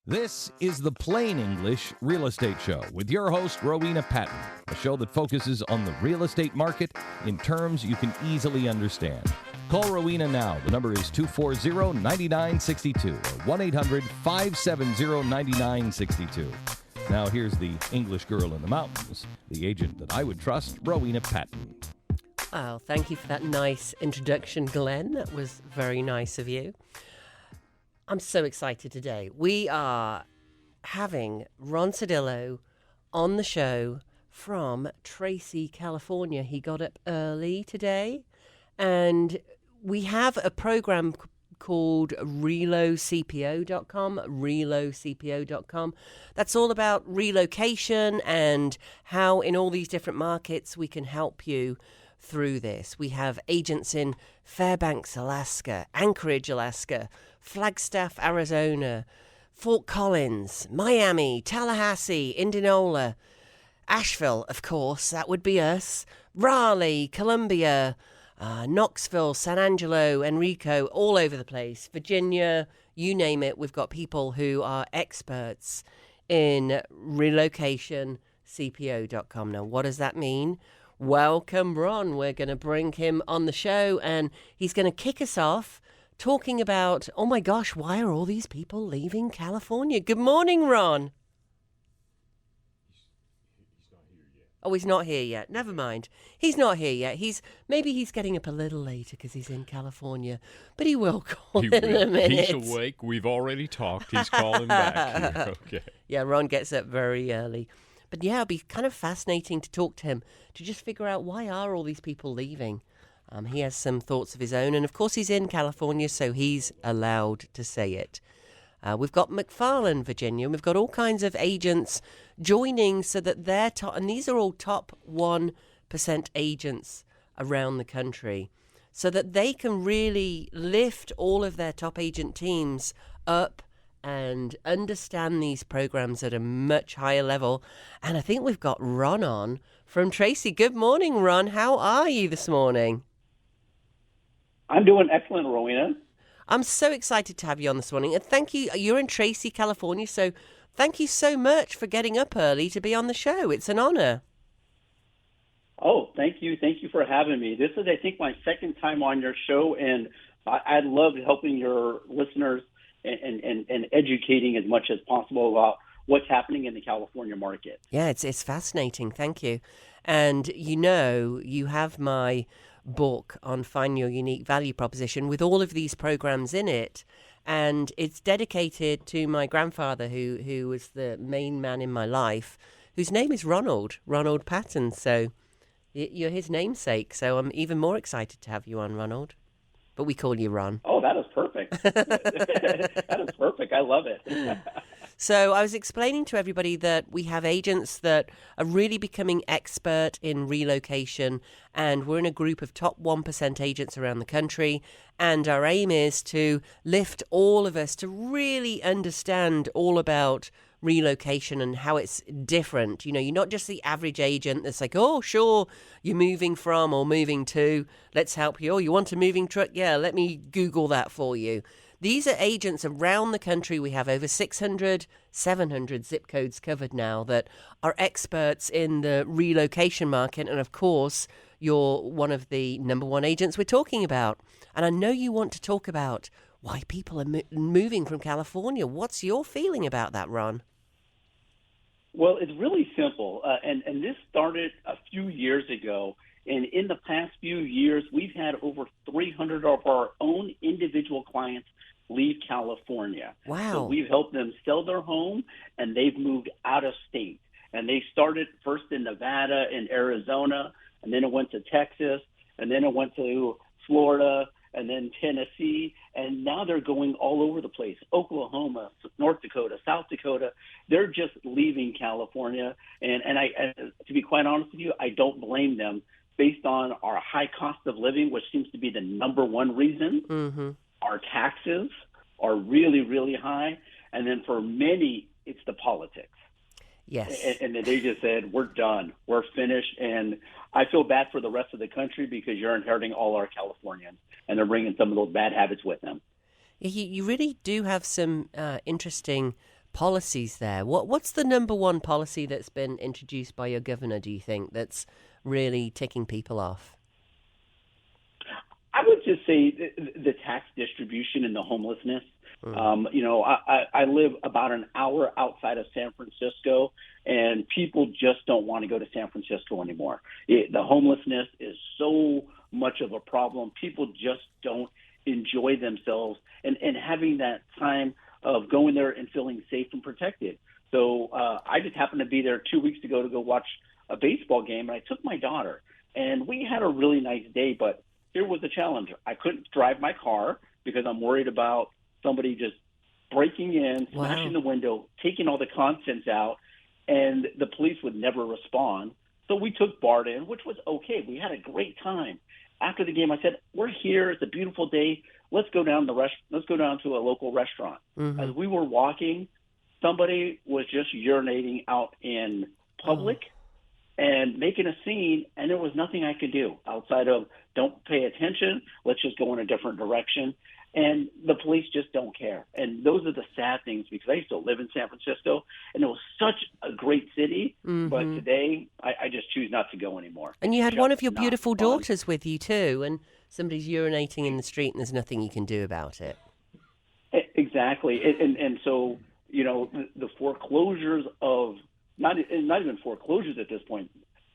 This is the Plain English Real Estate Show with your host, Rowena Patton, a show that focuses on the real estate market in terms you can easily understand. Call Rowena now. The number is 240-9962 or 1-800-570-9962. Now here's the English girl in the mountains, the agent that I would trust, Rowena Patton. Oh, thank you for that nice introduction, Glenn. That was very nice of you. I'm so excited today. We are having Ron Cedillo on the show from Tracy, California. He got up early today, and we have a program called relocpo.com. That's all about relocation and how in all these different markets we can help you through this. We have agents in Fairbanks, Alaska, Anchorage, Alaska, Flagstaff, Arizona, Fort Collins, Miami, Tallahassee, Indianola, Asheville, of course, that would be us, Raleigh, Columbia, Knoxville, San Angelo, Enrico, all over the place, Virginia, you name it. We've got people who are experts in relocationcpo.com. Now, what does that mean? Welcome, Ron. We're going to bring him on the show, and he's going to kick us off talking about, oh my gosh, why are all these people leaving California? Good morning, Ron. He's not here yet. Oh, he's not here yet. Never mind. He's not here yet. Maybe he's getting up a little later because he's in California, but he will call in a minute. He's awake. We've already talked. He's calling back here. Okay. Yeah, Ron gets up very early. But yeah, it'll be kind of fascinating to talk to him to just figure out why are all these people leaving. He has some thoughts of his own, and of course he's in California, so he's allowed to say it. We've got McFarland, Virginia, and we've got all kinds of agents joining so that they're top, and these are all top 1% agents around the country, so that they can really lift all of their top agent teams up and understand these programs at a much higher level. And I think we've got Ron on from Tracy. Good morning, Ron. How are you this morning? I'm doing excellent, Rowena. I'm so excited to have you on this morning. And thank you. You're in Tracy, California, so thank you so much for getting up early to be on the show. It's an honor. Oh, thank you. Thank you for having me. This is, I think, my second time on your show, and I love helping your listeners and educating as much as possible about what's happening in the California market. Yeah, it's fascinating. Thank you. And you have my book on Find Your Unique Value Proposition with all of these programs in it. And it's dedicated to my grandfather, who was the main man in my life, whose name is Ronald Patton. So you're his namesake. So I'm even more excited to have you on, Ronald. But we call you Ron. Oh, that is perfect. That is perfect. I love it. So I was explaining to everybody that we have agents that are really becoming expert in relocation, and we're in a group of top 1% agents around the country, and our aim is to lift all of us to really understand all about relocation and how it's different. You're not just the average agent that's like, oh, sure, you're moving from or moving to, let's help you. Oh, you want a moving truck? Yeah, let me Google that for you. These are agents around the country. We have over 600, 700 zip codes covered now that are experts in the relocation market. And of course, you're one of the number one agents we're talking about. And I know you want to talk about why people are moving from California. What's your feeling about that, Ron? Well, it's really simple. And this started a few years ago. And in the past few years, we've had over 300 of our own individual clients leave California. Wow. So we've helped them sell their home, and they've moved out of state. And they started first in Nevada and Arizona, and then it went to Texas, and then it went to Florida, and then Tennessee, and now they're going all over the place. Oklahoma, North Dakota, South Dakota. They're just leaving California. And to be quite honest with you, I don't blame them based on our high cost of living, which seems to be the number one reason. Mm-hmm. Our taxes are really, really high. And then for many, it's the politics. Yes. And they just said, we're done. We're finished. And I feel bad for the rest of the country because you're inheriting all our Californians, and they're bringing some of those bad habits with them. You really do have some interesting policies there. What's the number one policy that's been introduced by your governor, do you think, that's really ticking people off? I would just say the tax distribution and the homelessness. I live about an hour outside of San Francisco, and people just don't want to go to San Francisco anymore. The homelessness is so much of a problem. People just don't enjoy themselves and having that time of going there and feeling safe and protected. So I just happened to be there 2 weeks ago to go watch a baseball game, and I took my daughter, and we had a really nice day, but here was the challenge. I couldn't drive my car because I'm worried about somebody just breaking in, smashing the window, taking all the contents out, and the police would never respond. So we took Bart in, which was okay. We had a great time. After the game, I said, "We're here. It's a beautiful day. Let's go down to a local restaurant." Mm-hmm. As we were walking, somebody was just urinating out in public and making a scene, and there was nothing I could do outside of don't pay attention. Let's just go in a different direction. And the police just don't care. And those are the sad things, because I used to live in San Francisco, and it was such a great city. Mm-hmm. But today, I just choose not to go anymore. And you had one of your Not beautiful fun. daughters with you too, and somebody's urinating in the street, and there's nothing you can do about it. Exactly. And so, the foreclosures of not even foreclosures at this point.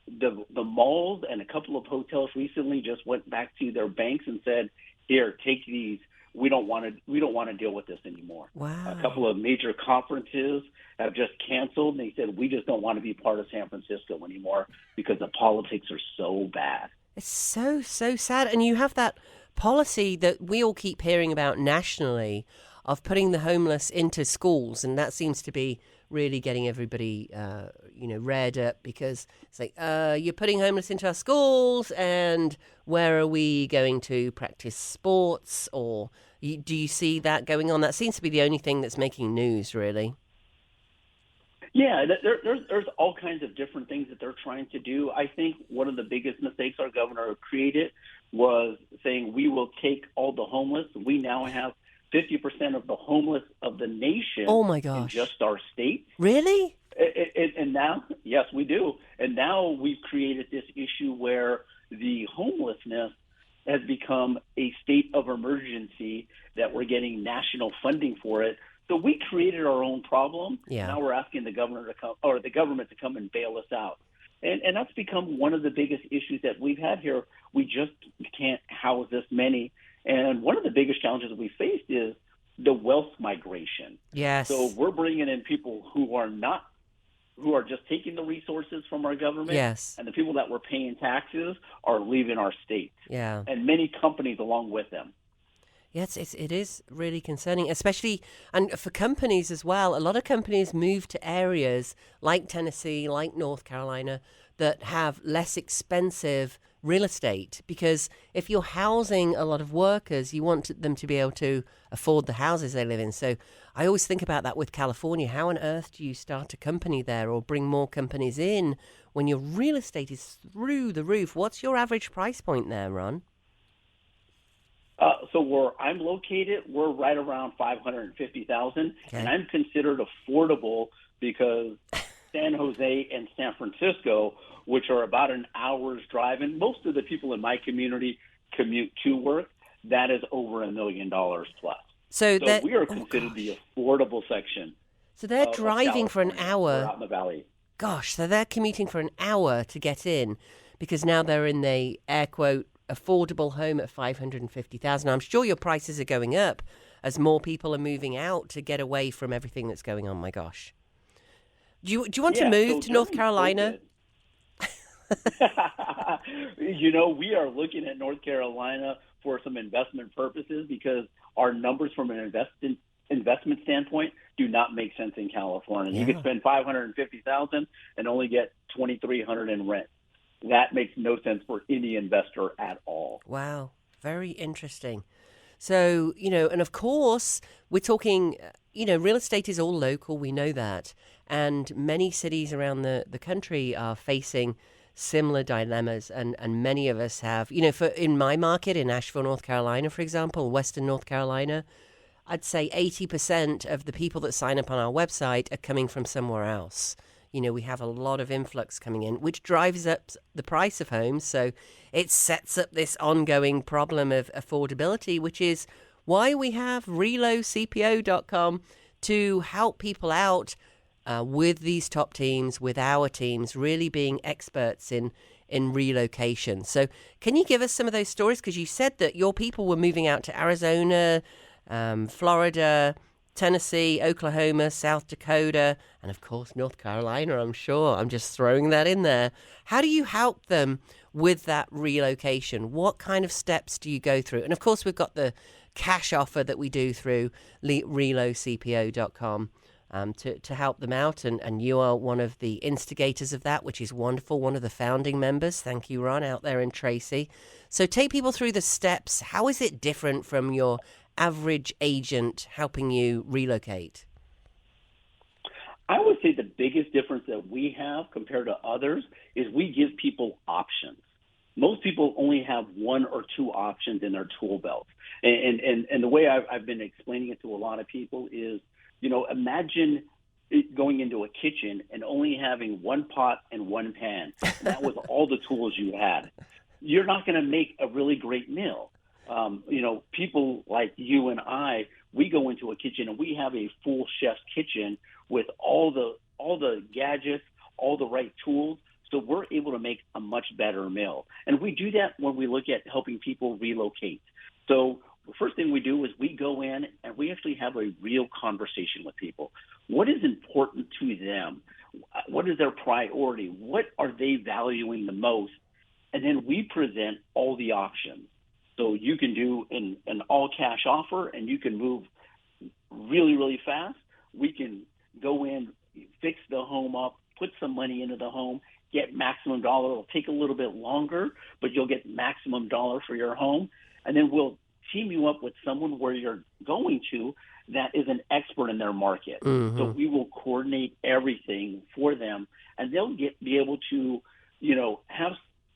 The malls and a couple of hotels recently just went back to their banks and said, "Here, take these. We don't want to deal with this anymore." Wow. A couple of major conferences have just canceled, and they said, "We just don't want to be part of San Francisco anymore because the politics are so bad." It's so sad. And you have that policy that we all keep hearing about nationally of putting the homeless into schools, and that seems to be really getting everybody, reared up, because it's like, you're putting homeless into our schools, and where are we going to practice sports? Or do you see that going on? That seems to be the only thing that's making news, really. Yeah, there's all kinds of different things that they're trying to do. I think one of the biggest mistakes our governor created was saying we will take all the homeless. We now have 50% of the homeless of the nation. Oh my gosh. In just our state. Really? And now, yes, we do. And now we've created this issue where the homelessness has become a state of emergency, that we're getting national funding for it. So we created our own problem. Yeah. Now we're asking the government to come and bail us out. And that's become one of the biggest issues that we've had here. We just can't house this many. And one of the biggest challenges we faced is the wealth migration. Yes. So we're bringing in people who are just taking the resources from our government. Yes. And the people that were paying taxes are leaving our state. Yeah. And many companies along with them. Yes, it is really concerning, especially, and for companies as well. A lot of companies move to areas like Tennessee, like North Carolina, that have less expensive real estate, because if you're housing a lot of workers, you want them to be able to afford the houses they live in. So I always think about that with California. How on earth do you start a company there or bring more companies in when your real estate is through the roof? What's your average price point there, Ron? So where I'm located, we're right around $550,000, Okay. and I'm considered affordable because San Jose and San Francisco, which are about an hour's drive, and most of the people in my community commute to work, that is over $1 million plus. So we are considered the affordable section. So they're of driving for an California. hour. We're out in the valley. Gosh, so they're commuting for an hour to get in, because now they're in the air quote affordable home at $550,000. I'm sure your prices are going up as more people are moving out to get away from everything that's going on. My gosh, do you want to move to North Carolina? We are looking at North Carolina for some investment purposes, because our numbers from an investment standpoint do not make sense in California. Yeah. You could spend $550,000 and only get $2,300 in rent. That makes no sense for any investor at all. Wow, very interesting. So, and of course, we're talking, real estate is all local. We know that. And many cities around the country are facing similar dilemmas. And many of us have, in my market in Asheville, North Carolina, for example, Western North Carolina, I'd say 80% of the people that sign up on our website are coming from somewhere else. We have a lot of influx coming in, which drives up the price of homes. So it sets up this ongoing problem of affordability, which is why we have relocpo.com to help people out with these top teams, with our teams, really being experts in relocation. So can you give us some of those stories? Because you said that your people were moving out to Arizona, Florida, Tennessee, Oklahoma, South Dakota, and of course, North Carolina, I'm sure. I'm just throwing that in there. How do you help them with that relocation? What kind of steps do you go through? And of course, we've got the cash offer that we do through relocpo.com to help them out. And you are one of the instigators of that, which is wonderful. One of the founding members. Thank you, Ron, out there in Tracy. So take people through the steps. How is it different from your average agent helping you relocate? I would say the biggest difference that we have compared to others is we give people options. Most people only have one or two options in their tool belt. And the way I've been explaining it to a lot of people is, imagine going into a kitchen and only having one pot and one pan. And that was all the tools you had. You're not going to make a really great meal. People like you and I, we go into a kitchen and we have a full chef's kitchen with all the gadgets, all the right tools. So we're able to make a much better meal. And we do that when we look at helping people relocate. So the first thing we do is we go in and we actually have a real conversation with people. What is important to them? What is their priority? What are they valuing the most? And then we present all the options. So you can do an all-cash offer, and you can move really, really fast. We can go in, fix the home up, put some money into the home, get maximum dollar. It'll take a little bit longer, but you'll get maximum dollar for your home. And then we'll team you up with someone where you're going to that is an expert in their market. Mm-hmm. So we will coordinate everything for them, and they'll be able to, have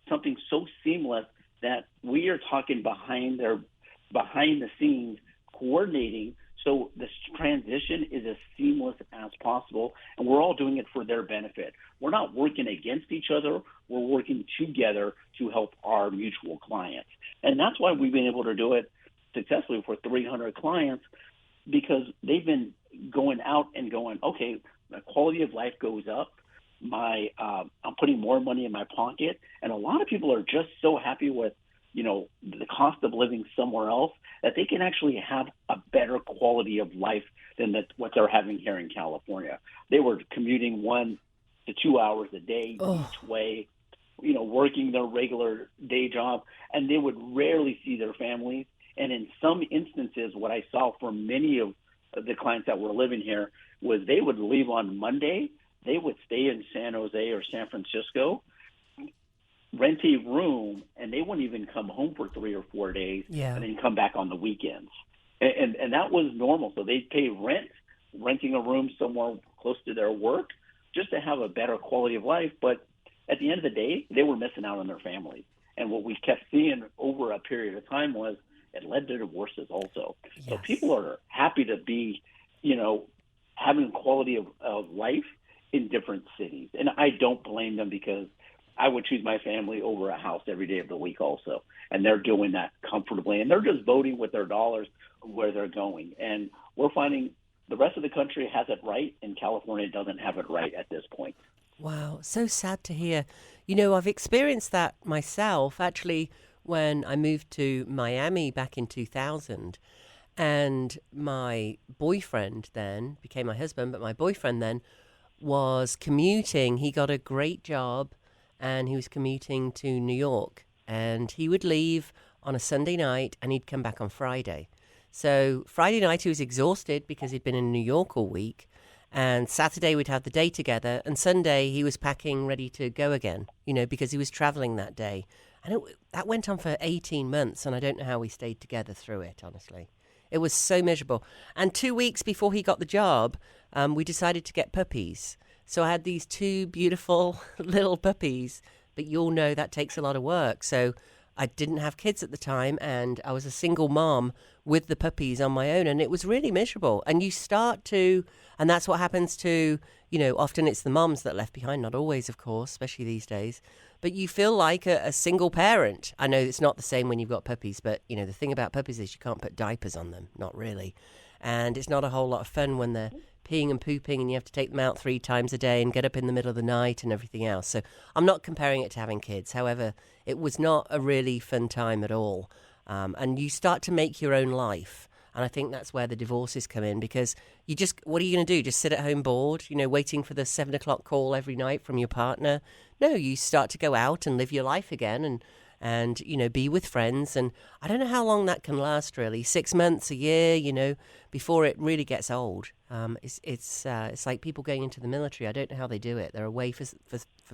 something so seamless that we are talking behind the scenes, coordinating, so this transition is as seamless as possible, and we're all doing it for their benefit. We're not working against each other. We're working together to help our mutual clients. And that's why we've been able to do it successfully for 300 clients, because they've been going out and going, okay, my quality of life goes up. I'm putting more money in my pocket, and a lot of people are just so happy with, the cost of living somewhere else that they can actually have a better quality of life than what they're having here in California. They were commuting 1 to 2 hours a day each way, working their regular day job, and they would rarely see their families. And in some instances, what I saw for many of the clients that were living here was they would leave on Monday. They would stay in San Jose or San Francisco, rent a room, and they wouldn't even come home for 3 or 4 days, and then come back on the weekends. And that was normal. So they'd pay rent, renting a room somewhere close to their work, just to have a better quality of life. But at the end of the day, they were missing out on their families. And what we kept seeing over a period of time was it led to divorces also. Yes. So people are happy to be, having quality of life in different cities. And I don't blame them, because I would choose my family over a house every day of the week also. And they're doing that comfortably. And they're just voting with their dollars where they're going. And we're finding the rest of the country has it right, and California doesn't have it right at this point. Wow, so sad to hear. I've experienced that myself, actually, when I moved to Miami back in 2000. And my boyfriend then became my husband, but my boyfriend then was commuting. He got a great job, and he was commuting to New York. And he would leave on a Sunday night, and he'd come back on Friday. So Friday night he was exhausted because he'd been in New York all week. And Saturday we'd have the day together. And Sunday he was packing, ready to go again, because he was traveling that day. And that went on for 18 months, and I don't know how we stayed together through it, honestly. It was so miserable. And 2 weeks before he got the job, we decided to get puppies. So I had these 2 beautiful little puppies, but you all know that takes a lot of work. So I didn't have kids at the time, and I was a single mom with the puppies on my own, and it was really miserable. And you start to, and that's what happens to, often it's the moms that are left behind, not always, of course, especially these days. But you feel like a single parent. I know it's not the same when you've got puppies, but, the thing about puppies is you can't put diapers on them, not really. And it's not a whole lot of fun when they're peeing and pooping and you have to take them out 3 times a day and get up in the middle of the night and everything else. So I'm not comparing it to having kids. However, it was not a really fun time at all. And you start to make your own life. And I think that's where the divorces come in, because what are you going to do? Just sit at home bored, waiting for the 7 o'clock call every night from your partner? No, you start to go out and live your life again and be with friends. And I don't know how long that can last, really. 6 months, a year, before it really gets old. It's like people going into the military. I don't know how they do it. They're away for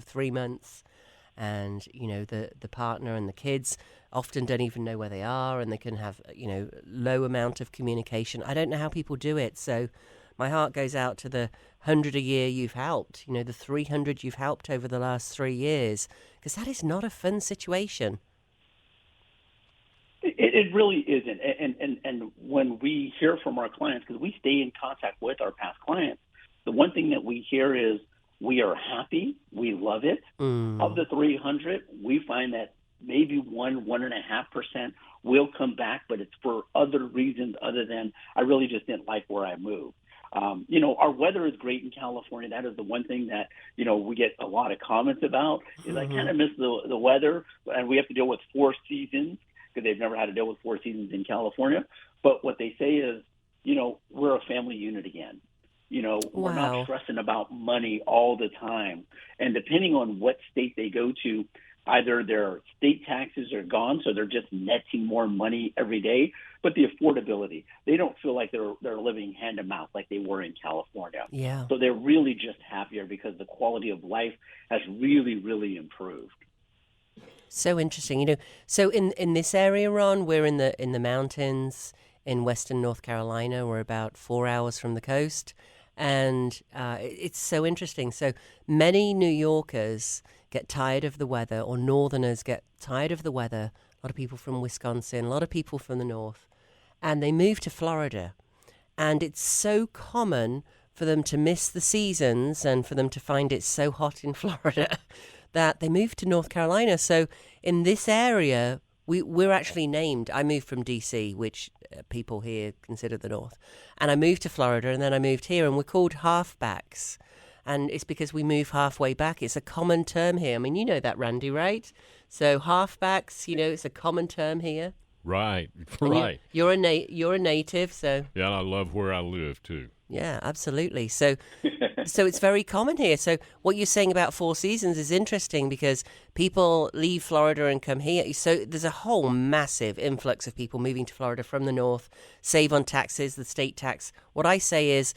3 months, and the partner and the kids often don't even know where they are, and they can have low amount of communication. I don't know how people do it. So my heart goes out to the 100 a year you've helped, the 300 you've helped over the last 3 years, because that is not a fun situation. It really isn't. And when we hear from our clients, because we stay in contact with our past clients, the one thing that we hear is we are happy, we love it. Of the 300, we find that maybe 1.5% will come back, but it's for other reasons other than I really just didn't like where I moved. Our weather is great in California. That is the one thing that, we get a lot of comments about is I kind of miss the weather, and we have to deal with 4 seasons because they've never had to deal with 4 seasons in California. But what they say is, we're a family unit again. We're not stressing about money all the time. And depending on what state they go to, either their state taxes are gone, so they're just netting more money every day, but the affordability, they don't feel like they're living hand to mouth like they were in California. Yeah. So they're really just happier because the quality of life has really, really improved. So interesting. So in this area, Ron, we're in the mountains in western North Carolina. We're about 4 hours from the coast. And it's so interesting. So many New Yorkers get tired of the weather, or Northerners get tired of the weather. A lot of people from Wisconsin, a lot of people from the north, and they move to Florida. And it's so common for them to miss the seasons and for them to find it so hot in Florida that they move to North Carolina. So in this area, we're actually named. I moved from D.C., which people here consider the north. And I moved to Florida, and then I moved here, and we're called halfbacks. And it's because we move halfway back. It's a common term here. I mean, you know that, Randy, right? So halfbacks, it's a common term here. Right. You're a native, so. Yeah, and I love where I live, too. Yeah, absolutely. So it's very common here. So what you're saying about 4 seasons is interesting because people leave Florida and come here. So there's a whole massive influx of people moving to Florida from the north, save on taxes, the state tax. What I say is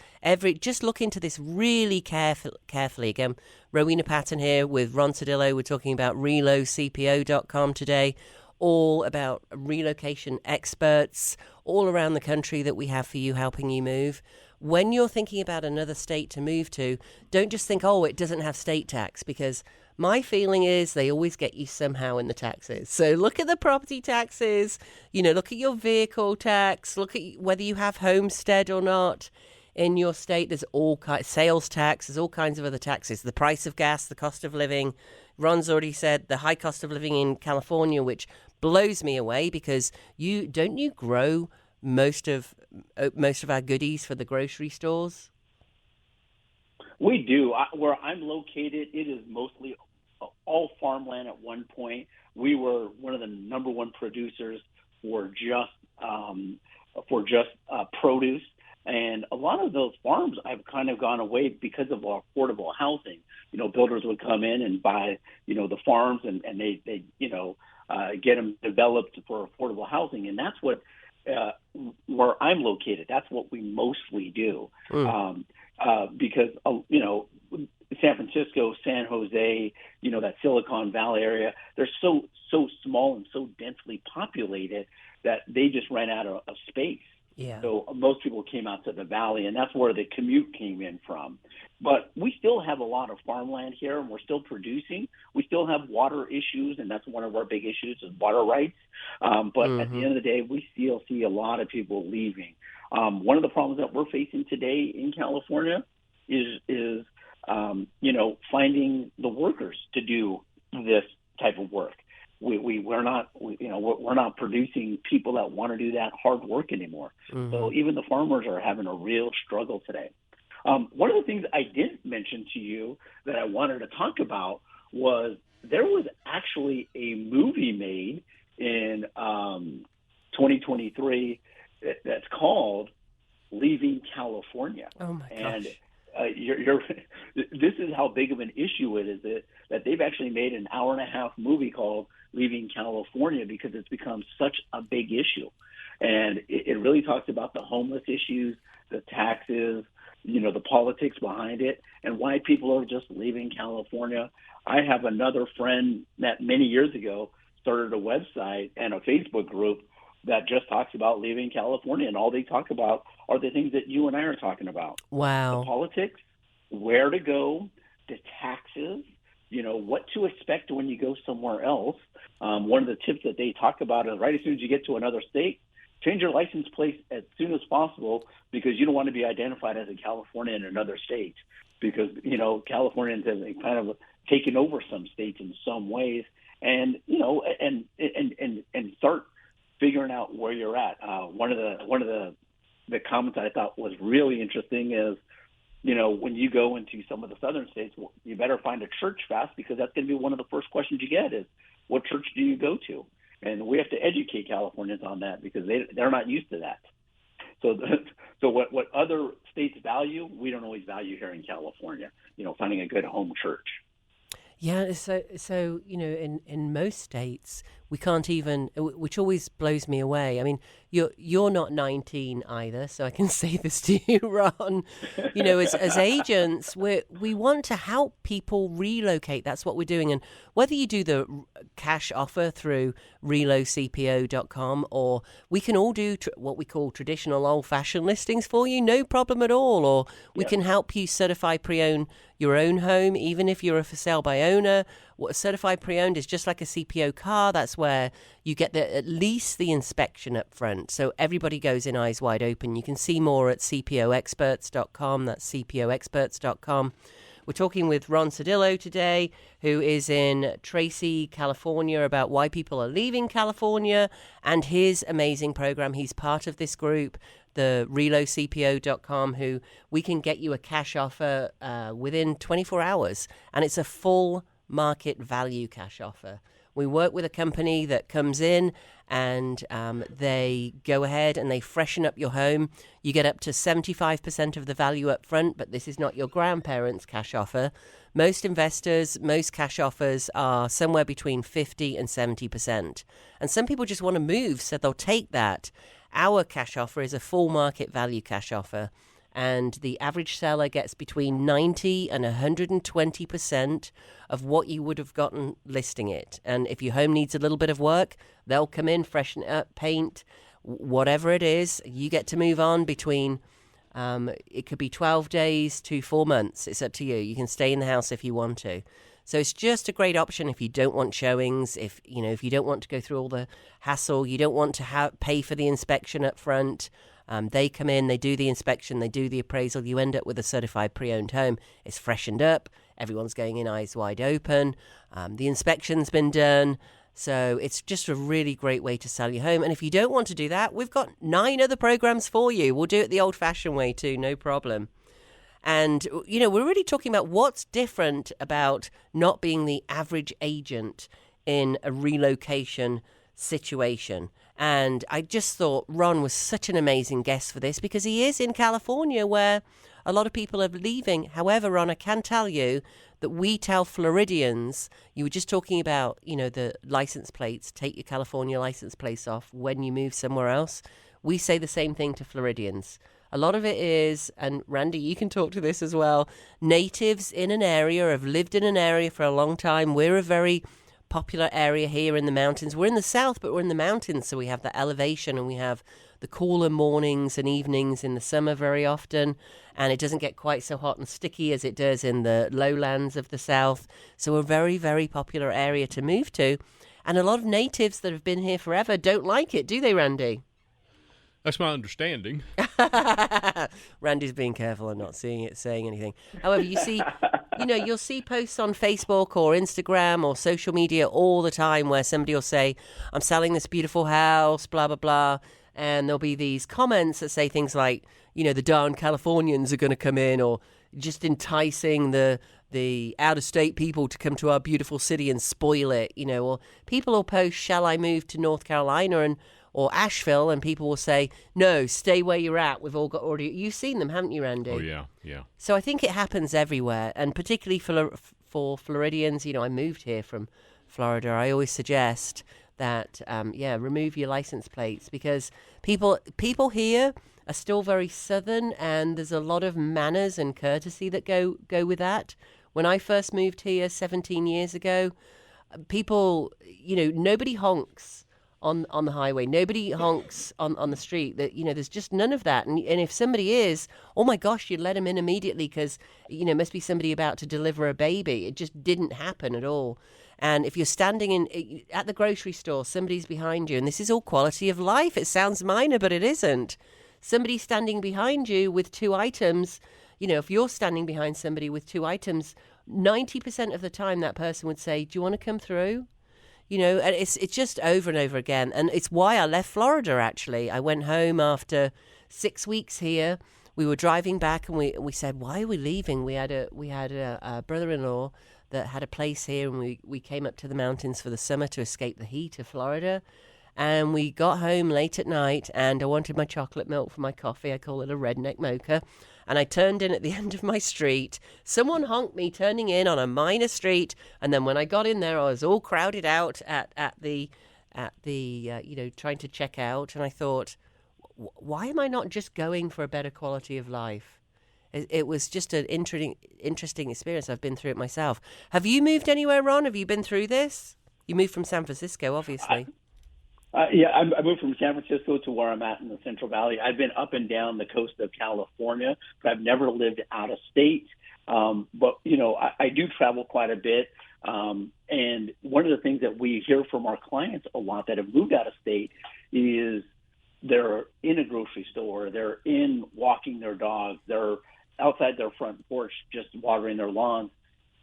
just look into this really carefully. Again, Rowena Patton here with Ron Cedillo. We're talking about relocpo.com today. All about relocation experts all around the country that we have for you, helping you move. When you're thinking about another state to move to, don't just think, it doesn't have state tax, because my feeling is they always get you somehow in the taxes. So look at the property taxes, look at your vehicle tax, look at whether you have homestead or not in your state. There's all kinds, sales tax, there's all kinds of other taxes. The price of gas, the cost of living. Ron's already said the high cost of living in California, which blows me away because you grow most of our goodies for the grocery stores? We do. Where I'm located, it is mostly all farmland at one point. We were one of the number one producers for just produce. And a lot of those farms have kind of gone away because of affordable housing. Builders would come in and buy, the farms and they get them developed for affordable housing. And that's what, where I'm located, that's what we mostly do. Because, San Francisco, San Jose, that Silicon Valley area, they're so small and so densely populated that they just ran out of space. Yeah. So most people people came out to the valley, and that's where the commute came in from. But we still have a lot of farmland here, and we're still producing. We still have water issues, and that's one of our big issues is water rights. But at the end of the day, we still see a lot of people leaving. One of the problems that we're facing today in California is finding the workers to do this type of work. We're not producing people that want to do that hard work anymore. So even the farmers are having a real struggle today. One of the things I didn't mention to you that I wanted to talk about was there was actually a movie made in 2023 that's called Leaving California. Oh my gosh. And this is how big of an issue it is that they've actually made an hour-and-a-half movie called Leaving California because it's become such a big issue. And it really talks about the homeless issues, the taxes, the politics behind it, and why people are just leaving California. I have another friend that many years ago started a website and a Facebook group that just talks about leaving California, and all they talk about are the things that you and I are talking about. Wow. The politics, where to go, the taxes, what to expect when you go somewhere else. One of the tips that they talk about is right as soon as you get to another state, change your license plate as soon as possible because you don't want to be identified as a Californian in another state because, Californians have kind of taken over some states in some ways and start figuring out where you're at. One of the comments I thought was really interesting is, when you go into some of the southern states, you better find a church fast because that's going to be one of the first questions you get is, what church do you go to? And we have to educate Californians on that because they're not used to that. So what other states value, we don't always value here in California, finding a good home church. Yeah, so in most states we can't even, which always blows me away. I mean, you're not 19 either, so I can say this to you, Ron. As agents, we want to help people relocate. That's what we're doing, and whether you do the cash offer through relocpo.com or we can all do what we call traditional old-fashioned listings for you, no problem at all. Or we can help you certify pre-own your own home, even if you're a for sale by owner. What certified pre-owned is just like a CPO car. That's where you get at least the inspection up front. So everybody goes in eyes wide open. You can see more at cpoexperts.com. That's cpoexperts.com. We're talking with Ron Cedillo today, who is in Tracy, California, about why people are leaving California and his amazing program. He's part of this group, the relocpo.com, who we can get you a cash offer within 24 hours. And it's a full market value cash offer. We work with a company that comes in and they go ahead and they freshen up your home. You get up to 75% of the value up front, but this is not your grandparents' cash offer. Most investors, most cash offers are somewhere between 50 and 70%. And some people just want to move, so they'll take that. Our cash offer is a full market value cash offer. And the average seller gets between 90 and 120% of what you would have gotten listing it. And if your home needs a little bit of work, they'll come in, freshen it up, paint, whatever it is. You get to move on between, it could be 12 days to 4 months. It's up to you. You can stay in the house if you want to. So it's just a great option if you don't want showings, if you don't want to go through all the hassle, you don't want to pay for the inspection up front. They come in, they do the inspection, they do the appraisal. You end up with a certified pre-owned home. It's freshened up. Everyone's going in eyes wide open. The inspection's been done. So it's just a really great way to sell your home. And if you don't want to do that, we've got 9 other programs for you. We'll do it the old-fashioned way too, no problem. And, we're really talking about what's different about not being the average agent in a relocation situation. And I just thought Ron was such an amazing guest for this because he is in California where a lot of people are leaving. However, Ron, I can tell you that we tell Floridians, you were just talking about, the license plates, take your California license plates off when you move somewhere else. We say the same thing to Floridians. A lot of it is, and Randy, you can talk to this as well, natives in an area have lived in an area for a long time. We're a very popular area here in the mountains. We're in the south, but we're in the mountains, so we have the elevation and we have the cooler mornings and evenings in the summer very often, and it doesn't get quite so hot and sticky as it does in the lowlands of the south. So a very, very popular area to move to, and a lot of natives that have been here forever don't like it, do they, Randy? That's my understanding. Randy's being careful and not saying anything. However, you'll see posts on Facebook or Instagram or social media all the time where somebody will say, I'm selling this beautiful house, blah, blah, blah. And there'll be these comments that say things like, the darn Californians are going to come in, or just enticing the out-of-state people to come to our beautiful city and spoil it, or people will post, shall I move to North Carolina or Asheville, and people will say, no, stay where you're at. We've all got already. You've seen them, haven't you, Randy? Oh, yeah. So I think it happens everywhere, and particularly for Floridians. I moved here from Florida. I always suggest that, remove your license plates, because people here are still very southern, and there's a lot of manners and courtesy that go with that. When I first moved here 17 years ago, people, nobody honks on the highway. Nobody honks on the street. That there's just none of that. And if somebody is, oh my gosh, you'd let them in immediately because it must be somebody about to deliver a baby. It just didn't happen at all. And if you're standing at the grocery store, somebody's behind you, and this is all quality of life. It sounds minor, but it isn't. Somebody's standing behind you with 2 items. If you're standing behind somebody with 2 items, 90% of the time that person would say, do you want to come through? And it's just over and over again. And it's why I left Florida, actually. I went home after 6 weeks here. We were driving back, and we said, why are we leaving? We had a brother-in-law that had a place here, and we came up to the mountains for the summer to escape the heat of Florida. And we got home late at night, and I wanted my chocolate milk for my coffee. I call it a redneck mocha. And I turned in at the end of my street. Someone honked me turning in on a minor street, and then when I got in there, I was all crowded out at the trying to check out. And I thought, why am I not just going for a better quality of life? It was just an interesting experience. I've been through it myself. Have you moved anywhere, Ron? Have you been through this? You moved from San Francisco, obviously. I moved from San Francisco to where I'm at in the Central Valley. I've been up and down the coast of California, but I've never lived out of state. But I do travel quite a bit. And one of the things that we hear from our clients a lot that have moved out of state is they're in a grocery store, they're in walking their dogs, they're outside their front porch just watering their lawns,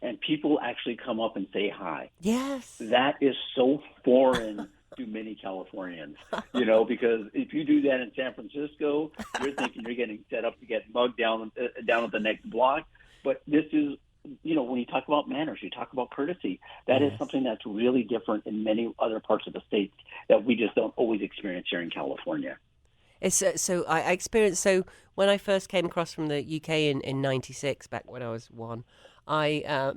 and people actually come up and say hi. Yes. That is so foreign to many Californians, because if you do that in San Francisco, you're thinking you're getting set up to get mugged down at the next block. But this is, when you talk about manners, you talk about courtesy. That is something that's really different in many other parts of the states that we just don't always experience here in California. So I experienced, when I first came across from the UK in 96, back when I was 1, I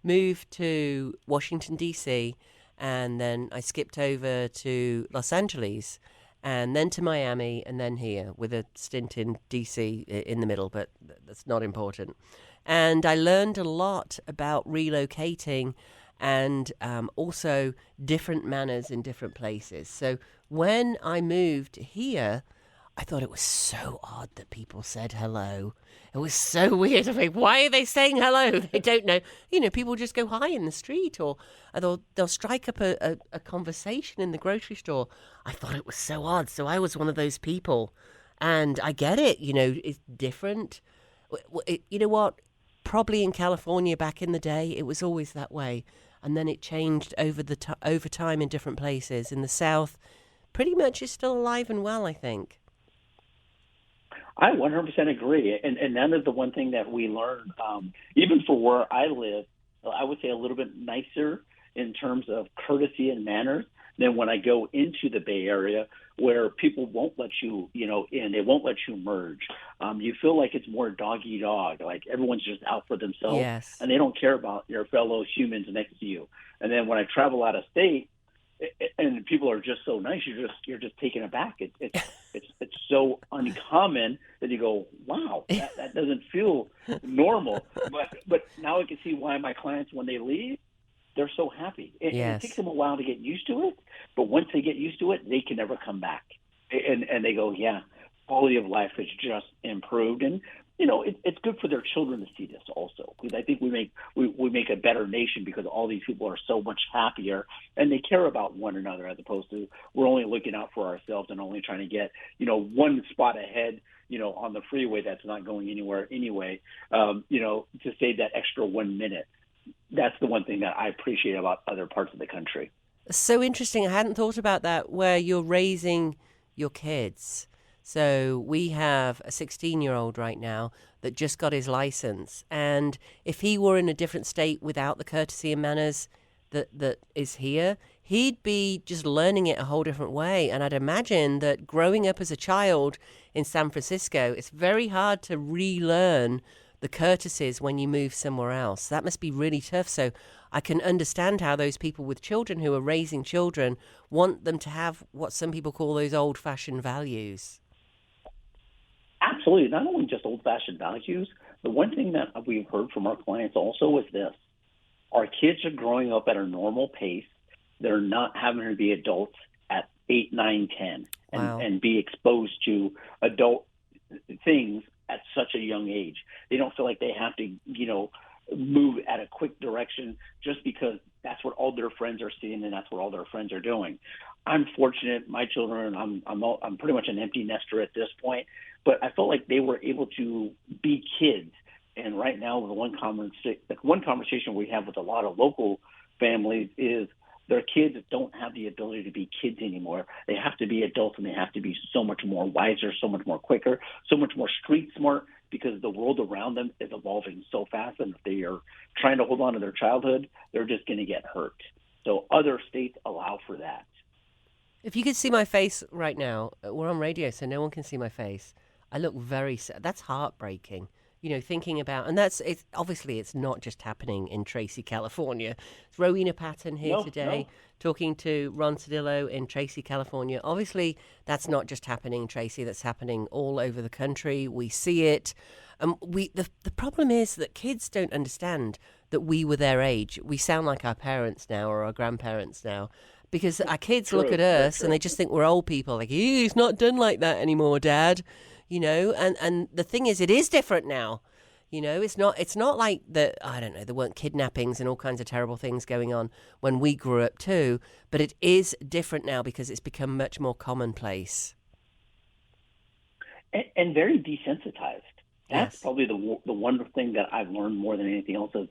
moved to Washington, D.C., and then I skipped over to Los Angeles, and then to Miami, and then here with a stint in D.C. in the middle, but that's not important. And I learned a lot about relocating and also different manners in different places. So when I moved here, I thought it was so odd that people said hello. It was so weird. I'm like, why are they saying hello? They don't know. People just go hi in the street, or they'll strike up a conversation in the grocery store. I thought it was so odd. So I was one of those people. And I get it. It's different. You know what? Probably in California back in the day, it was always that way. And then it changed over time in different places. In the South, pretty much is still alive and well, I think. I 100% agree. And that is the one thing that we learned, even for where I live, I would say a little bit nicer in terms of courtesy and manners than when I go into the Bay Area, where people won't let you, in. They won't let you merge. You feel like it's more dog-eat-dog, like everyone's just out for themselves. Yes. And they don't care about your fellow humans next to you. And then when I travel out of state, and people are just so nice, you're just taken aback. It's so uncommon that you go, wow, that doesn't feel normal. But now I can see why my clients, when they leave, they're so happy. And Yes. it takes them a while to get used to it, but once they get used to it, they can never come back. And they go, yeah, quality of life has just improved. And, it's good for their children to see this also, because I think we make a better nation because all these people are so much happier and they care about one another, as opposed to we're only looking out for ourselves and only trying to get, one spot ahead, on the freeway that's not going anywhere anyway, to save that extra 1 minute. That's the one thing that I appreciate about other parts of the country. So interesting. I hadn't thought about that, where you're raising your kids. So we have a 16-year-old right now that just got his license. And if he were in a different state without the courtesy and manners that is here, he'd be just learning it a whole different way. And I'd imagine that growing up as a child in San Francisco, it's very hard to relearn the courtesies when you move somewhere else. That must be really tough. So I can understand how those people with children who are raising children want them to have what some people call those old-fashioned values. Absolutely. Not only just old-fashioned values, the one thing that we've heard from our clients also is this. Our kids are growing up at a normal pace. They're not having to be adults at 8, 9, 10 Wow. and be exposed to adult things at such a young age. They don't feel like they have to, move at a quick direction just because that's what all their friends are seeing and that's what all their friends are doing. I'm fortunate. My children, I'm pretty much an empty nester at this point, but I felt like they were able to be kids. And right now, the one conversation we have with a lot of local families is their kids don't have the ability to be kids anymore. They have to be adults, and they have to be so much more wiser, so much more quicker, so much more street smart, because the world around them is evolving so fast. And if they are trying to hold on to their childhood, they're just going to get hurt. So other states allow for that. If you could see my face right now, we're on radio, so no one can see my face. I look very sad. That's heartbreaking. Thinking about, and it's obviously it's not just happening in Tracy, California. It's Rowena Patton here today talking to Ron Cedillo in Tracy, California. Obviously, that's not just happening, Tracy. That's happening all over the country. We see it. The problem is that kids don't understand that we were their age. We sound like our parents now or our grandparents now, because our kids look at us and they just think we're old people. Like, he's not done like that anymore, Dad. And the thing is, it is different now. It's not like there weren't kidnappings and all kinds of terrible things going on when we grew up too, but it is different now because it's become much more commonplace. And very desensitized. That's Yes. probably the one thing that I've learned more than anything else is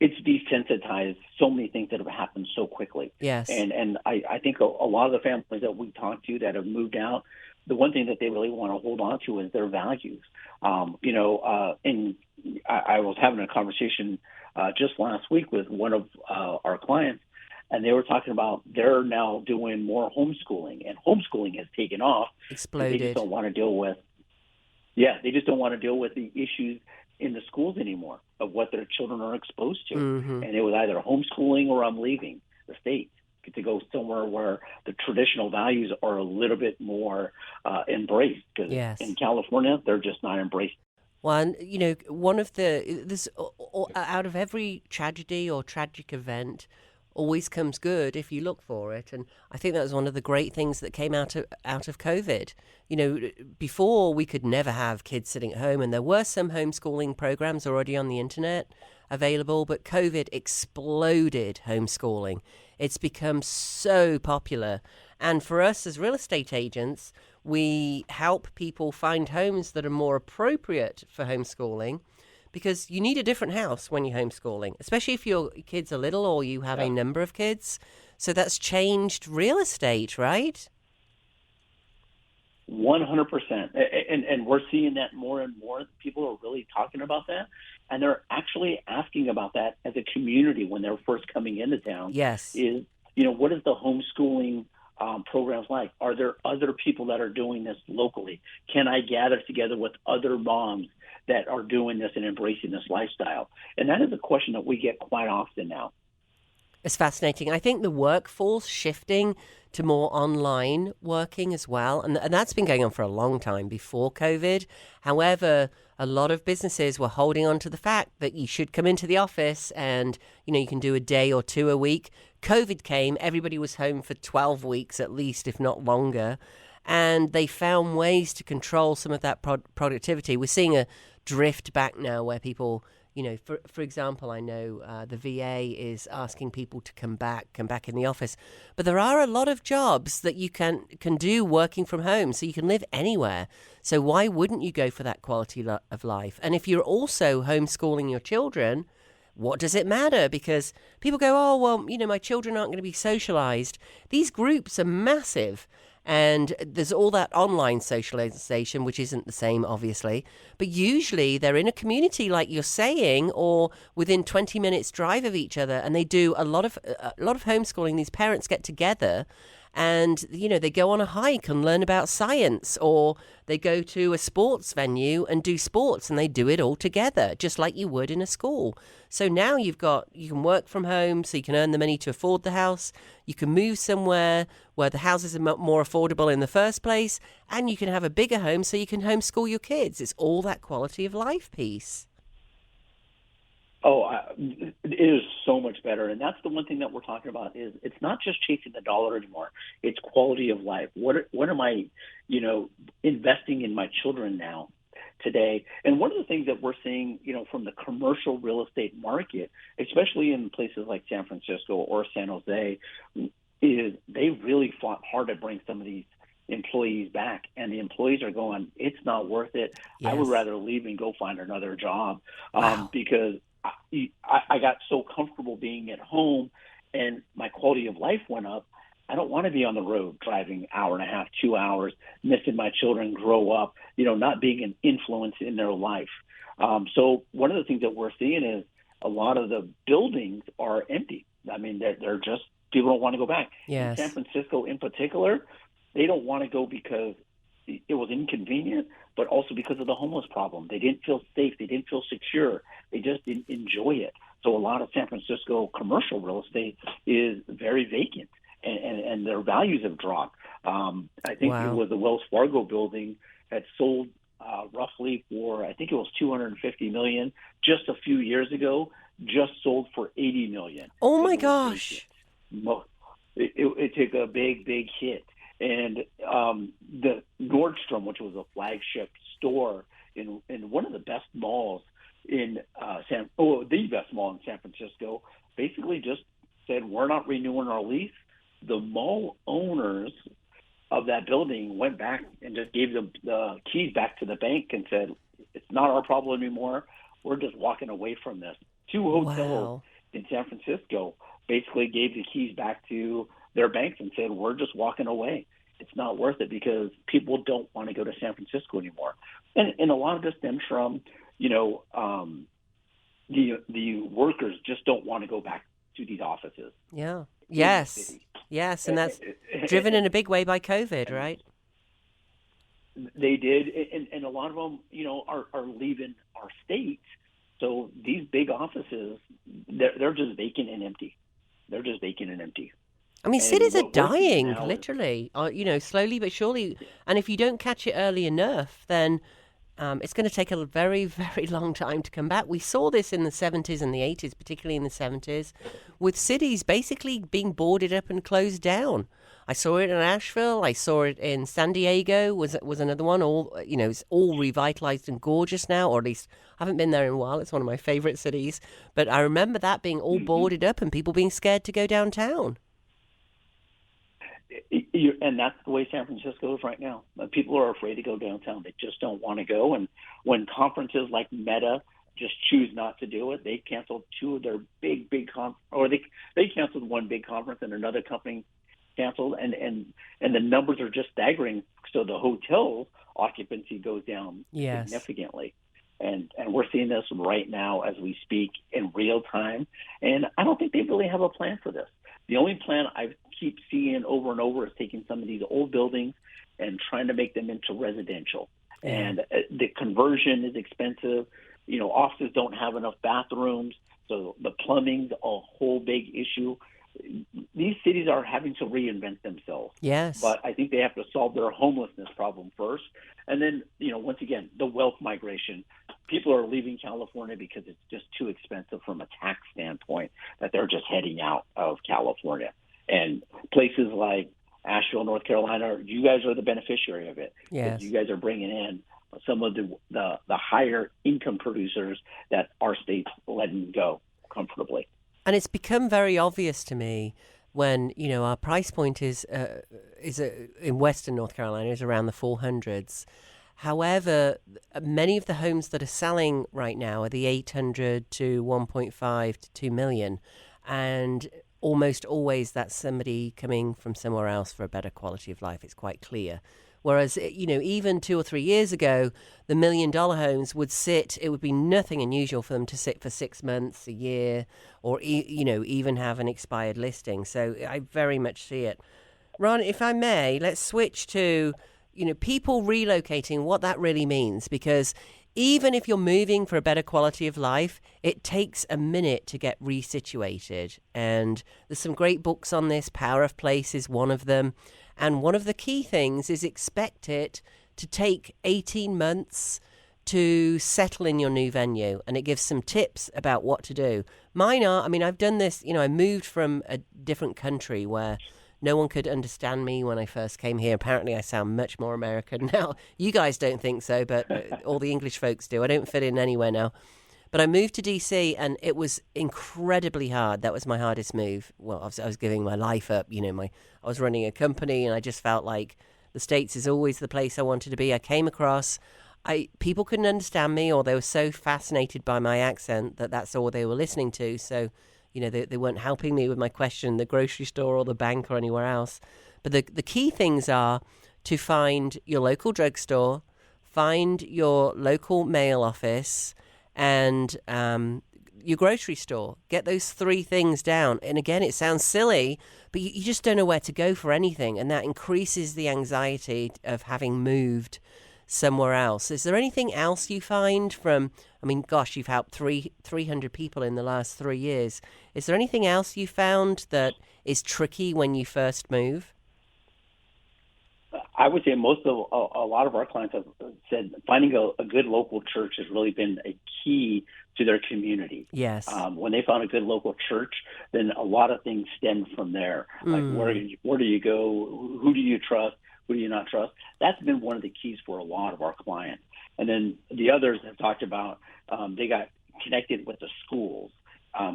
it's desensitized so many things that have happened so quickly. Yes. And I think a lot of the families that we talk to that have moved out, the one thing that they really want to hold on to is their values. And I was having a conversation just last week with one of our clients, and they were talking about they're now doing more homeschooling, and homeschooling has taken off. Exploded. They just don't want to deal with. Yeah, they just don't want to deal with the issues in the schools anymore of what their children are exposed to. Mm-hmm. And it was either homeschooling or I'm leaving the state to go somewhere where the traditional values are a little bit more embraced. Because Yes. in California, they're just not embraced. One of this out of every tragedy or tragic event always comes good if you look for it. And I think that was one of the great things that came out of COVID. Before we could never have kids sitting at home, and there were some homeschooling programs already on the internet available, but COVID exploded homeschooling. It's become so popular. And for us as real estate agents, we help people find homes that are more appropriate for homeschooling, because you need a different house when you're homeschooling, especially if your kids are little or you have a number of kids. So that's changed real estate, right? 100%. And we're seeing that more and more. People are really talking about that. And they're actually asking about that as a community when they're first coming into town. Yes. Is, what is the homeschooling programs like? Are there other people that are doing this locally? Can I gather together with other moms that are doing this and embracing this lifestyle? And that is a question that we get quite often now. It's fascinating. I think the workforce shifting to more online working as well, and that's been going on for a long time before COVID. However, a lot of businesses were holding on to the fact that you should come into the office and, you can do a day or two a week. COVID came, everybody was home for 12 weeks at least, if not longer, and they found ways to control some of that productivity. We're seeing a drift back now where people, for example, I know the VA is asking people to come back in the office, but there are a lot of jobs that you can do working from home, so you can live anywhere. So why wouldn't you go for that quality of life? And if you're also homeschooling your children, what does it matter? Because people go, oh, well, my children aren't going to be socialized. These groups are massive. And there's all that online socialization, which isn't the same, obviously. But usually they're in a community, like you're saying, or within 20 minutes drive of each other. And they do a lot of homeschooling. These parents get together and, they go on a hike and learn about science, or they go to a sports venue and do sports, and they do it all together, just like you would in a school. So now you can work from home, so you can earn the money to afford the house. You can move somewhere where the houses are more affordable in the first place, and you can have a bigger home so you can homeschool your kids. It's all that quality of life piece. Oh, it is so much better. And that's the one thing that we're talking about is it's not just chasing the dollar anymore. It's quality of life. What am I, investing in my children now today? And one of the things that we're seeing, from the commercial real estate market, especially in places like San Francisco or San Jose, is they really fought hard to bring some of these employees back, and the employees are going, it's not worth it. Yes. I would rather leave and go find another job because I got so comfortable being at home and my quality of life went up. I don't want to be on the road driving hour and a half, 2 hours, missing my children grow up, not being an influence in their life. So one of the things that we're seeing is a lot of the buildings are empty. I mean, they're just, people don't want to go back. Yes. In San Francisco in particular, they don't want to go because it was inconvenient, but also because of the homeless problem. They didn't feel safe. They didn't feel secure. They just didn't enjoy it. So a lot of San Francisco commercial real estate is very vacant, and their values have dropped. I think it was the Wells Fargo building had sold roughly for, I think it was $250 million just a few years ago, just sold for $80 million. Oh, my gosh. It took a big, big hit. And the Nordstrom, which was a flagship store in one of the best malls in the best mall in San Francisco, basically just said, we're not renewing our lease. The mall owners of that building went back and just gave them the keys back to the bank and said, it's not our problem anymore. We're just walking away from this. 2 hotels in San Francisco basically gave the keys back to their banks and said, we're just walking away. It's not worth it because people don't want to go to San Francisco anymore. And a lot of this stems from, the workers just don't want to go back to these offices. Yeah. Yes. Yes. And that's driven in a big way by COVID, right? They did. And a lot of them, are leaving our state. So these big offices, they're just vacant and empty. They're just vacant and empty. I mean, cities are dying, literally, slowly but surely. And if you don't catch it early enough, then it's going to take a very, very long time to come back. We saw this in the 70s and the 80s, particularly in the 70s, with cities basically being boarded up and closed down. I saw it in Asheville. I saw it in San Diego was another one. It's all revitalized and gorgeous now, or at least I haven't been there in a while. It's one of my favorite cities. But I remember that being all boarded up and people being scared to go downtown. And that's the way San Francisco is right now. People are afraid to go downtown. They just don't want to go. And when conferences like Meta just choose not to do it, they canceled 2 of their big they canceled one big conference and another company canceled. And the numbers are just staggering. So the hotel occupancy goes down significantly. And we're seeing this right now as we speak in real time. And I don't think they really have a plan for this. The only plan I keep seeing over and over is taking some of these old buildings and trying to make them into residential. And the conversion is expensive. Offices don't have enough bathrooms, so the plumbing's a whole big issue. these cities are having to reinvent themselves. Yes. But I think they have to solve their homelessness problem first. And then, once again, the wealth migration. People are leaving California because it's just too expensive from a tax standpoint that they're just heading out of California. And places like Asheville, North Carolina, you guys are the beneficiary of it. Yes. You guys are bringing in some of the higher income producers that our state's letting go comfortably. And it's become very obvious to me when, our price point is in Western North Carolina is around the 400s. However, many of the homes that are selling right now are the 800 to 1.5 to 2 million. And almost always that's somebody coming from somewhere else for a better quality of life. It's quite clear. Whereas, even 2 or 3 years ago, the $1 million homes would sit, it would be nothing unusual for them to sit for 6 months, a year, or, even have an expired listing. So I very much see it. Ron, if I may, let's switch to, people relocating, what that really means. Because even if you're moving for a better quality of life, it takes a minute to get resituated. And there's some great books on this. Power of Place is one of them. And one of the key things is expect it to take 18 months to settle in your new venue. And it gives some tips about what to do. Mine are, I've done this, I moved from a different country where no one could understand me when I first came here. Apparently, I sound much more American now. You guys don't think so, but all the English folks do. I don't fit in anywhere now. But I moved to DC, and it was incredibly hard. That was my hardest move. Well, I was giving my life up. I was running a company, and I just felt like the States is always the place I wanted to be. I came across, people couldn't understand me, or they were so fascinated by my accent that that's all they were listening to. So, they weren't helping me with my question in the grocery store or the bank or anywhere else. But the key things are to find your local drugstore, find your local mail office, and your grocery store. Get those 3 things down. And again, it sounds silly, but you just don't know where to go for anything. And that increases the anxiety of having moved somewhere else. Is there anything else you find from, you've helped 300 people in the last 3 years. Is there anything else you found that is tricky when you first move? I would say a lot of our clients have said finding a good local church has really been a key to their community. Yes. When they found a good local church, then a lot of things stem from there. Like where do you go? Who do you trust? Who do you not trust? That's been one of the keys for a lot of our clients. And then the others have talked about they got connected with the schools.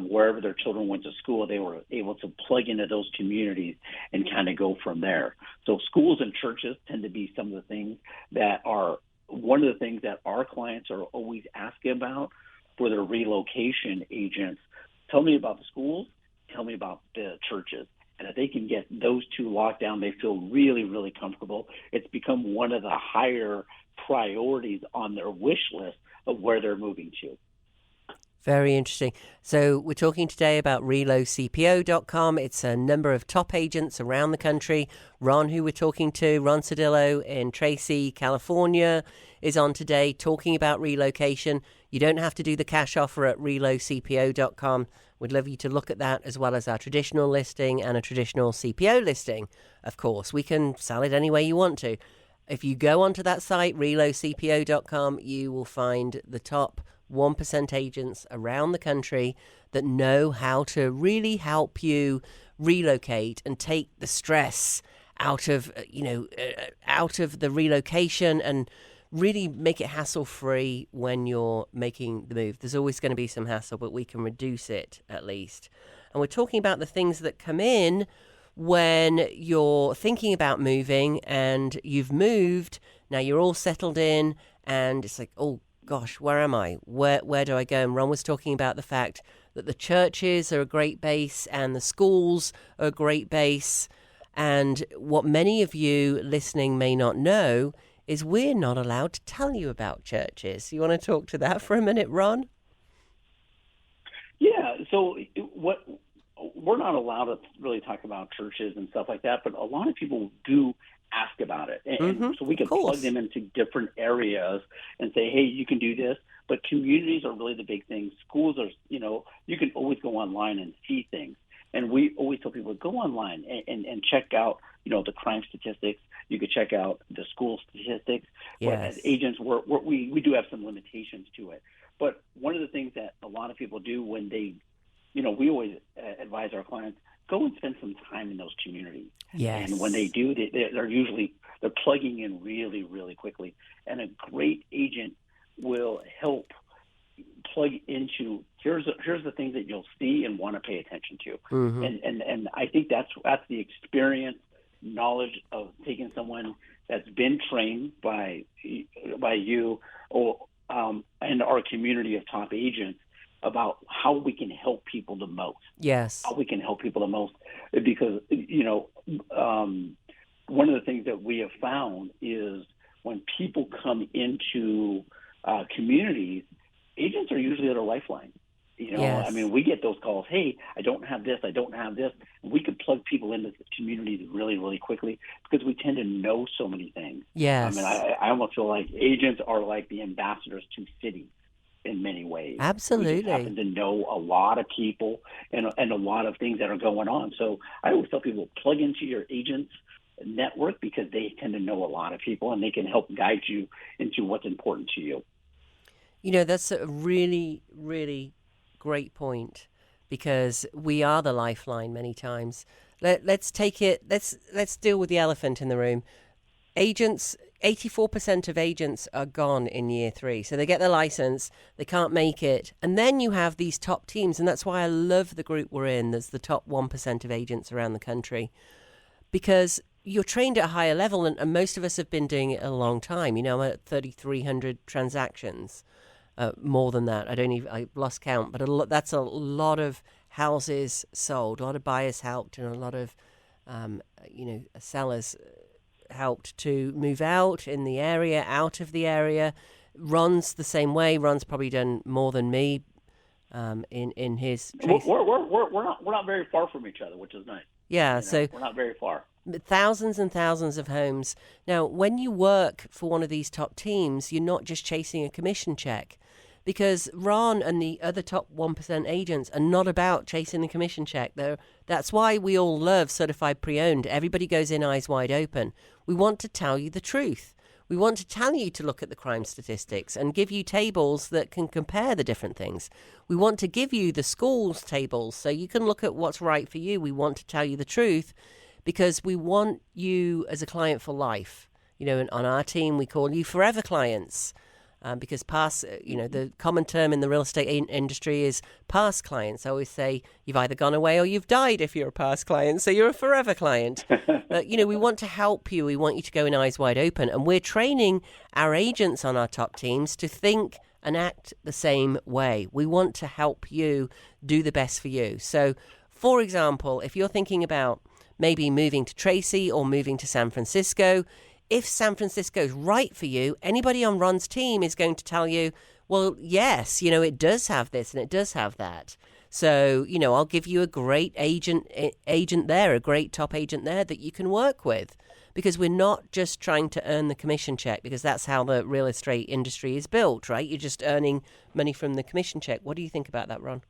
Wherever their children went to school, they were able to plug into those communities and kind of go from there. So schools and churches tend to be some of the things that are one of the things that our clients are always asking about for their relocation agents. Tell me about the schools, tell me about the churches. And if they can get those 2 locked down, they feel really, really comfortable. It's become one of the higher priorities on their wish list of where they're moving to. Very interesting. So we're talking today about relocpo.com. It's a number of top agents around the country. Ron, who we're talking to, Ron Cedillo in Tracy, California, is on today talking about relocation. You don't have to do the cash offer at relocpo.com. We'd love you to look at that, as well as our traditional listing and a traditional CPO listing. Of course, we can sell it any way you want to. If you go onto that site, relocpo.com, you will find the top 1% agents around the country that know how to really help you relocate and take the stress out of the relocation and really make it hassle-free when you're making the move. There's always going to be some hassle, but we can reduce it at least. And we're talking about the things that come in when you're thinking about moving and you've moved, now you're all settled in, and it's like, oh, gosh, where am I? Where do I go? And Ron was talking about the fact that the churches are a great base and the schools are a great base. And what many of you listening may not know is we're not allowed to tell you about churches. You want to talk to that for a minute, Ron? Yeah. So we're not allowed to really talk about churches and stuff like that, but a lot of people do ask about it. And so we can plug them into different areas and say, hey, you can do this. But communities are really the big thing. Schools are, you can always go online and see things. And we always tell people, go online and check out, the crime statistics. You could check out the school statistics. Yes. But as agents, we do have some limitations to it. But one of the things that a lot of people do when they, we always advise our clients, go and spend some time in those communities. Yes. And when they do, they're plugging in really, really quickly. And a great agent will help plug into here's the things that you'll see and want to pay attention to. Mm-hmm. And I think that's the experience, knowledge of taking someone that's been trained by you or and our community of top agents about how we can help people the most. Yes. How we can help people the most, because one of the things that we have found is when people come into communities, agents are usually their lifeline. Yes. I mean, we get those calls, hey, I don't have this. And we can plug people into the communities really, really quickly because we tend to know so many things. Yes. I mean, I almost feel like agents are like the ambassadors to cities in many ways. Absolutely. We just happen to know a lot of people and a lot of things that are going on. So I always tell people, plug into your agents network because they tend to know a lot of people and they can help guide you into what's important to you. That's a really, really great point because we are the lifeline many times. Let's take it. Let's deal with the elephant in the room. Agents, 84% of agents are gone in year 3. So they get their license, they can't make it. And then you have these top teams. And that's why I love the group we're in. There's the top 1% of agents around the country because you're trained at a higher level. And most of us have been doing it a long time. I'm at 3,300 transactions. More than that. I lost count, but that's a lot of houses sold, a lot of buyers helped, and a lot of, sellers helped to move out in the area, out of the area. Ron's the same way. Ron's probably done more than me in his. We're not very far from each other, which is nice. Yeah, so we're not very far. Thousands and thousands of homes. Now, when you work for one of these top teams, you're not just chasing a commission check. Because Ron and the other top 1% agents are not about chasing the commission check. That's why we all love Certified Pre-Owned. Everybody goes in eyes wide open. We want to tell you the truth. We want to tell you to look at the crime statistics and give you tables that can compare the different things. We want to give you the schools tables so you can look at what's right for you. We want to tell you the truth because we want you as a client for life. And on our team, we call you forever clients. Because past, the common term in the real estate industry is past clients. I always say you've either gone away or you've died if you're a past client, so you're a forever client. But, we want to help you. We want you to go in eyes wide open. And we're training our agents on our top teams to think and act the same way. We want to help you do the best for you. So, for example, if you're thinking about maybe moving to Tracy or moving to San Francisco, if San Francisco is right for you, anybody on Ron's team is going to tell you, well, yes, it does have this and it does have that. So, I'll give you a great agent there, a great top agent there that you can work with. Because we're not just trying to earn the commission check, because that's how the real estate industry is built, right? You're just earning money from the commission check. What do you think about that, Ron?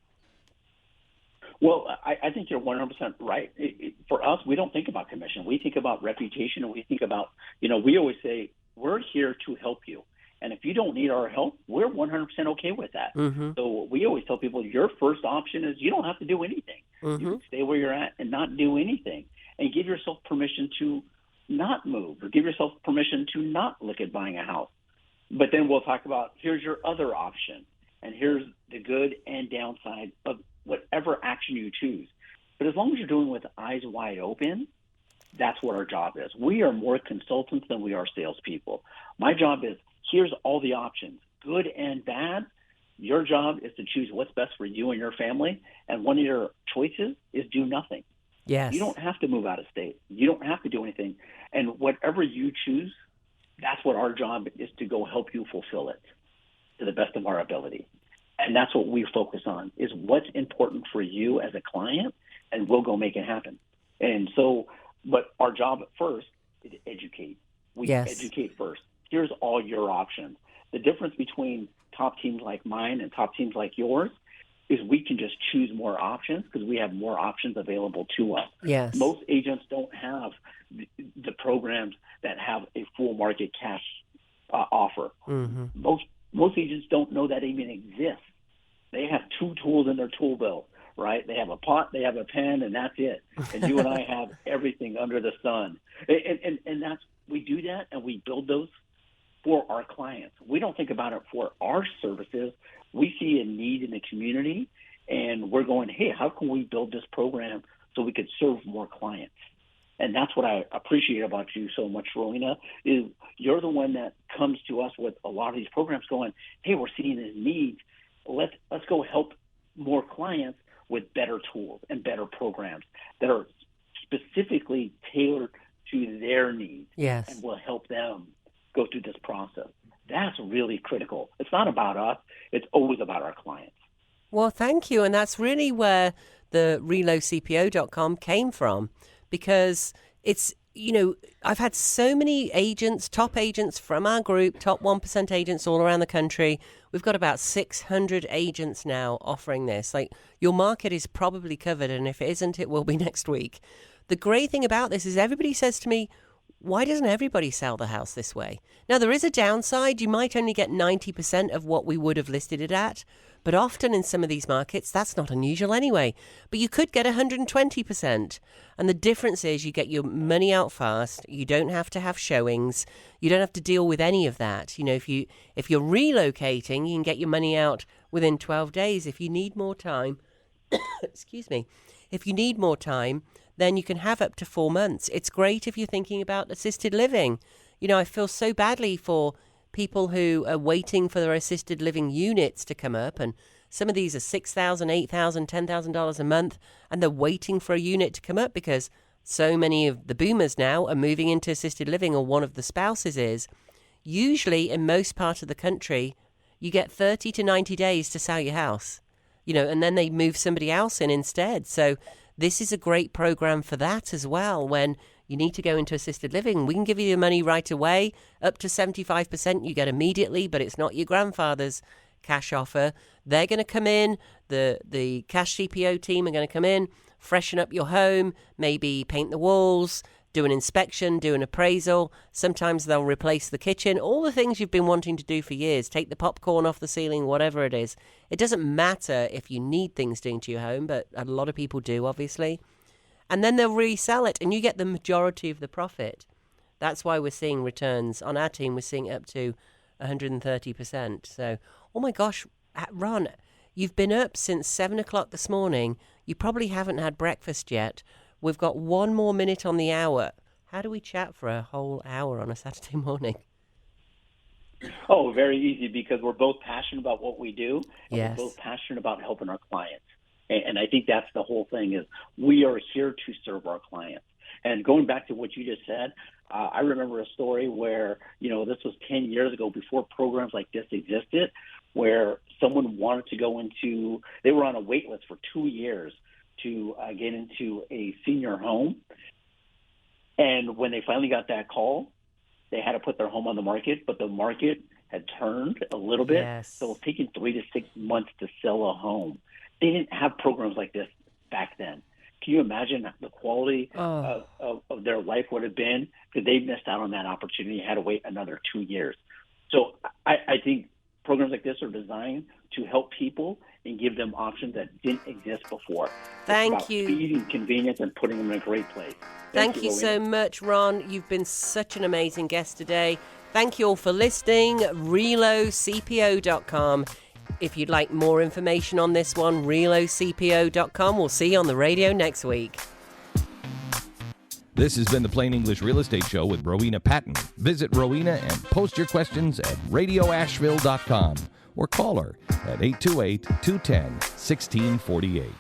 Well, I think you're 100% right. For us, we don't think about commission. We think about reputation, and we think about, we always say, we're here to help you. And if you don't need our help, we're 100% okay with that. Mm-hmm. So we always tell people your first option is you don't have to do anything. Mm-hmm. You can stay where you're at and not do anything and give yourself permission to not move or give yourself permission to not look at buying a house. But then we'll talk about here's your other option and here's the good and downside of whatever action you choose. But as long as you're doing it with eyes wide open, that's what our job is. We are more consultants than we are salespeople. My job is here's all the options, good and bad. Your job is to choose what's best for you and your family. And one of your choices is do nothing. Yes. You don't have to move out of state. You don't have to do anything. And whatever you choose, that's what our job is, to go help you fulfill it to the best of our ability. And that's what we focus on, is what's important for you as a client, and we'll go make it happen. And so, but our job at first is to educate. We educate first. Here's all your options. The difference between top teams like mine and top teams like yours is we can just choose more options because we have more options available to us. Yes. Most agents don't have the programs that have a full market cash offer. Mm-hmm. Most agents don't know that even exists. They have 2 tools in their tool belt, right? They have a pot, they have a pen, and that's it. And you and I have everything under the sun. And that's, we do that, and we build those for our clients. We don't think about it for our services. We see a need in the community, and we're going, hey, how can we build this program so we could serve more clients? And that's what I appreciate about you so much, Rowena, is you're the one that comes to us with a lot of these programs going, hey, we're seeing this need. Let's go help more clients with better tools and better programs that are specifically tailored to their needs. Yes. And will help them go through this process. That's really critical. It's not about us. It's always about our clients. Well, thank you. And that's really where the relocpo.com came from, because it's, you know, I've had so many agents, top agents from our group, top 1% agents all around the country. We've got about 600 agents now offering this. Like, your market is probably covered, and if it isn't, it will be next week. The great thing about this is everybody says to me, why doesn't everybody sell the house this way? Now, there is a downside. You might only get 90% of what we would have listed it at, but often in some of these markets, that's not unusual anyway. But you could get 120%. And the difference is you get your money out fast. You don't have to have showings. You don't have to deal with any of that. You know, if you're relocating, you can get your money out within 12 days. If you need more time, excuse me, if you need more time, then you can have up to 4 months. It's great if you're thinking about assisted living. You know, I feel so badly for people who are waiting for their assisted living units to come up, and some of these are $6,000, $8,000, $10,000 a month, and they're waiting for a unit to come up because so many of the boomers now are moving into assisted living, or one of the spouses is. Usually, in most parts of the country, you get 30 to 90 days to sell your house, you know, and then they move somebody else in instead. So this is a great program for that as well. When you need to go into assisted living, we can give you the money right away. Up to 75% you get immediately, but it's not your grandfather's cash offer. They're going to come in, the cash CPO team are going to come in, freshen up your home, maybe paint the walls, do an inspection, do an appraisal. Sometimes they'll replace the kitchen, all the things you've been wanting to do for years. Take the popcorn off the ceiling, whatever it is. It doesn't matter if you need things doing to your home, but a lot of people do, obviously. And then they'll resell it, and you get the majority of the profit. That's why we're seeing returns. On our team, we're seeing up to 130%. So, oh my gosh, Ron, you've been up since 7 o'clock this morning. You probably haven't had breakfast yet. We've got 1 more minute on the hour. How do we chat for a whole hour on a Saturday morning? Oh, very easy, because we're both passionate about what we do. And yes. We're both passionate about helping our clients. And I think that's the whole thing, is we are here to serve our clients. And going back to what you just said, I remember a story where, you know, this was 10 years ago, before programs like this existed, where someone wanted to go into, they were on a wait list for 2 years to get into a senior home. And when they finally got that call, they had to put their home on the market, but the market had turned a little bit. Yes. So it was taking 3 to 6 months to sell a home. They didn't have programs like this back then. Can you imagine the quality of their life would have been, because they missed out on that opportunity, had to wait another 2 years. So I think programs like this are designed to help people and give them options that didn't exist before. Thank you. Speed and convenience, and putting them in a great place. Thank you so much, Ron. You've been such an amazing guest today. Thank you all for listening. ReloCPO.com. If you'd like more information on this one, ReloCPO.com. We'll see you on the radio next week. This has been the Plain English Real Estate Show with Rowena Patton. Visit Rowena and post your questions at radioasheville.com or call her at 828-210-1648.